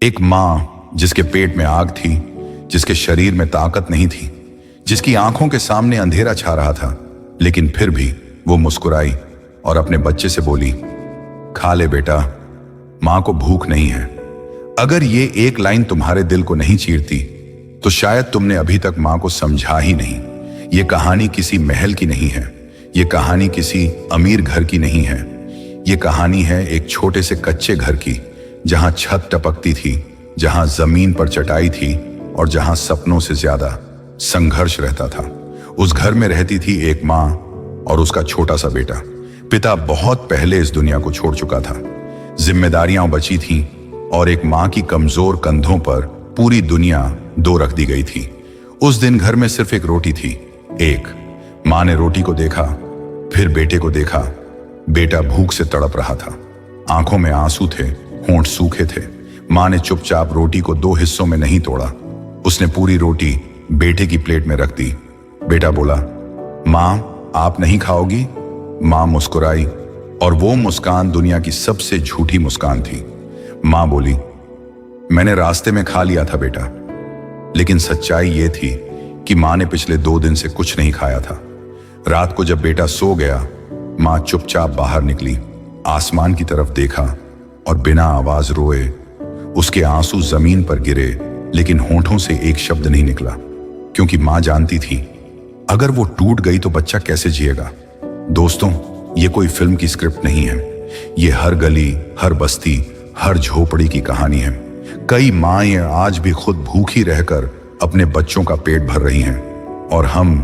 एक माँ जिसके पेट में आग थी, जिसके शरीर में ताकत नहीं थी, जिसकी आंखों के सामने अंधेरा छा रहा था, लेकिन फिर भी वो मुस्कुराई और अपने बच्चे से बोली, खा ले बेटा, माँ को भूख नहीं है। अगर ये एक लाइन तुम्हारे दिल को नहीं चीरती तो शायद तुमने अभी तक माँ को समझा ही नहीं। ये कहानी किसी महल की नहीं है, ये कहानी किसी अमीर घर की नहीं है, ये कहानी है एक छोटे से कच्चे घर की, जहां छत टपकती थी, जहां जमीन पर चटाई थी और जहां सपनों से ज्यादा संघर्ष रहता था। उस घर में रहती थी एक माँ और उसका छोटा सा बेटा। पिता बहुत पहले इस दुनिया को छोड़ चुका था, जिम्मेदारियां बची थीं और एक माँ की कमजोर कंधों पर पूरी दुनिया दो रख दी गई थी। उस दिन घर में सिर्फ एक रोटी थी, एक। माँ ने रोटी को देखा, फिर बेटे को देखा। बेटा भूख से तड़प रहा था, आंखों में आंसू थे, होंठ सूखे थे। माँ ने चुपचाप रोटी को दो हिस्सों में नहीं तोड़ा, उसने पूरी रोटी बेटे की प्लेट में रख दी। बेटा बोला, माँ आप नहीं खाओगी? माँ मुस्कुराई और वो मुस्कान दुनिया की सबसे झूठी मुस्कान थी। माँ बोली, मैंने रास्ते में खा लिया था बेटा। लेकिन सच्चाई ये थी कि माँ ने पिछले 2 दिन से कुछ नहीं खाया था। रात को जब बेटा सो गया, माँ चुपचाप बाहर निकली, आसमान की तरफ देखा और बिना आवाज रोए उसके आंसू जमीन पर गिरे, लेकिन होंठों से एक शब्द नहीं निकला, क्योंकि माँ जानती थी अगर वो टूट गई तो बच्चा कैसे जिएगा। दोस्तों, ये कोई फिल्म की स्क्रिप्ट नहीं है, ये हर गली, हर बस्ती, हर झोपड़ी की कहानी है। कई माएँ आज भी खुद भूखी रहकर अपने बच्चों का पेट भर रही हैं, और हम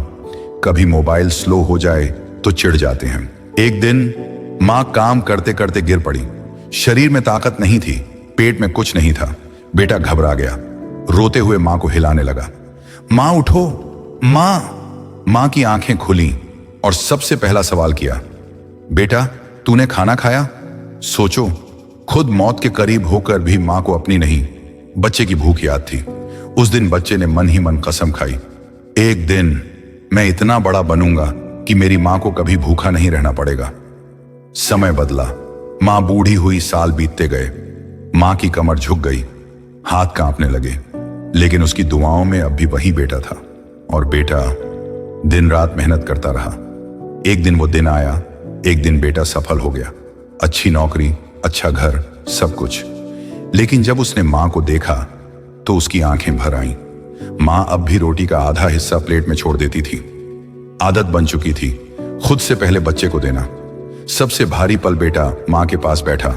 कभी मोबाइल स्लो हो जाए तो चिढ़ जाते हैं। एक दिन माँ काम करते करते गिर पड़ी, शरीर में ताकत नहीं थी, पेट में कुछ नहीं था। बेटा घबरा गया, रोते हुए माँ को हिलाने लगा, माँ उठो, माँ। माँ की आंखें खुली और सबसे पहला सवाल किया, बेटा तूने खाना खाया? सोचो, खुद मौत के करीब होकर भी माँ को अपनी नहीं, बच्चे की भूख याद थी। उस दिन बच्चे ने मन ही मन कसम खाई, एक दिन मैं इतना बड़ा बनूंगा कि मेरी माँ को कभी भूखा नहीं रहना पड़ेगा। समय बदला, माँ बूढ़ी हुई, साल बीतते गए। माँ की कमर झुक गई, हाथ कांपने लगे, लेकिन उसकी दुआओं में अब भी वही बेटा था। और बेटा दिन रात मेहनत करता रहा। एक दिन वो दिन आया, एक दिन बेटा सफल हो गया, अच्छी नौकरी, अच्छा घर, सब कुछ। लेकिन जब उसने माँ को देखा तो उसकी आंखें भर आईं। माँ अब भी रोटी का आधा हिस्सा प्लेट में छोड़ देती थी। आदत बन चुकी थी खुद से पहले बच्चे को देना। सबसे भारी पल बेटा माँ के पास बैठा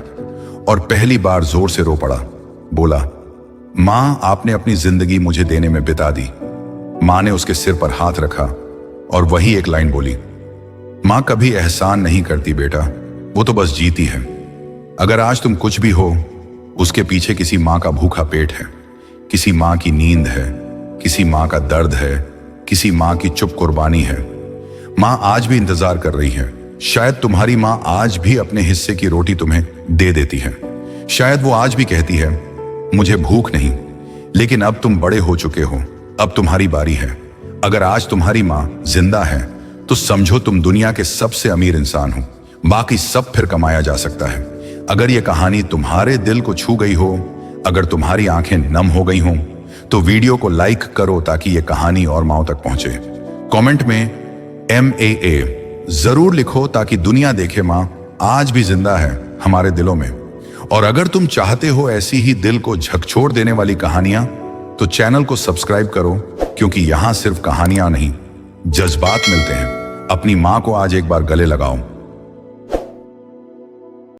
और पहली बार जोर से रो पड़ा। बोला, माँ आपने अपनी जिंदगी मुझे देने में बिता दी। माँ ने उसके सिर पर हाथ रखा और वही एक लाइन बोली, माँ कभी एहसान नहीं करती बेटा, वो तो बस जीती है। अगर आज तुम कुछ भी हो, उसके पीछे किसी माँ का भूखा पेट है, किसी माँ की नींद है, किसी माँ का दर्द है, किसी माँ की चुप कुर्बानी है। माँ आज भी इंतजार कर रही है। शायद तुम्हारी माँ आज भी अपने हिस्से की रोटी तुम्हें दे देती है। शायद वो आज भी कहती है, मुझे भूख नहीं, लेकिन अब तुम बड़े हो चुके हो, अब तुम्हारी बारी है। अगर आज तुम्हारी माँ जिंदा है तो समझो तुम दुनिया के सबसे अमीर इंसान हो, बाकी सब फिर कमाया जा सकता है। अगर ये कहानी तुम्हारे दिल को छू गई हो, अगर तुम्हारी आंखें नम हो गई हों, तो वीडियो को लाइक करो ताकि ये कहानी और माँओं तक पहुंचे। कमेंट में MAA जरूर लिखो ताकि दुनिया देखे माँ आज भी जिंदा है हमारे दिलों में। और अगर तुम चाहते हो ऐसी ही दिल को झकझोर देने वाली कहानियां, तो चैनल को सब्सक्राइब करो, क्योंकि यहां सिर्फ कहानियां नहीं, जज्बात मिलते हैं। अपनी माँ को आज एक बार गले लगाओ।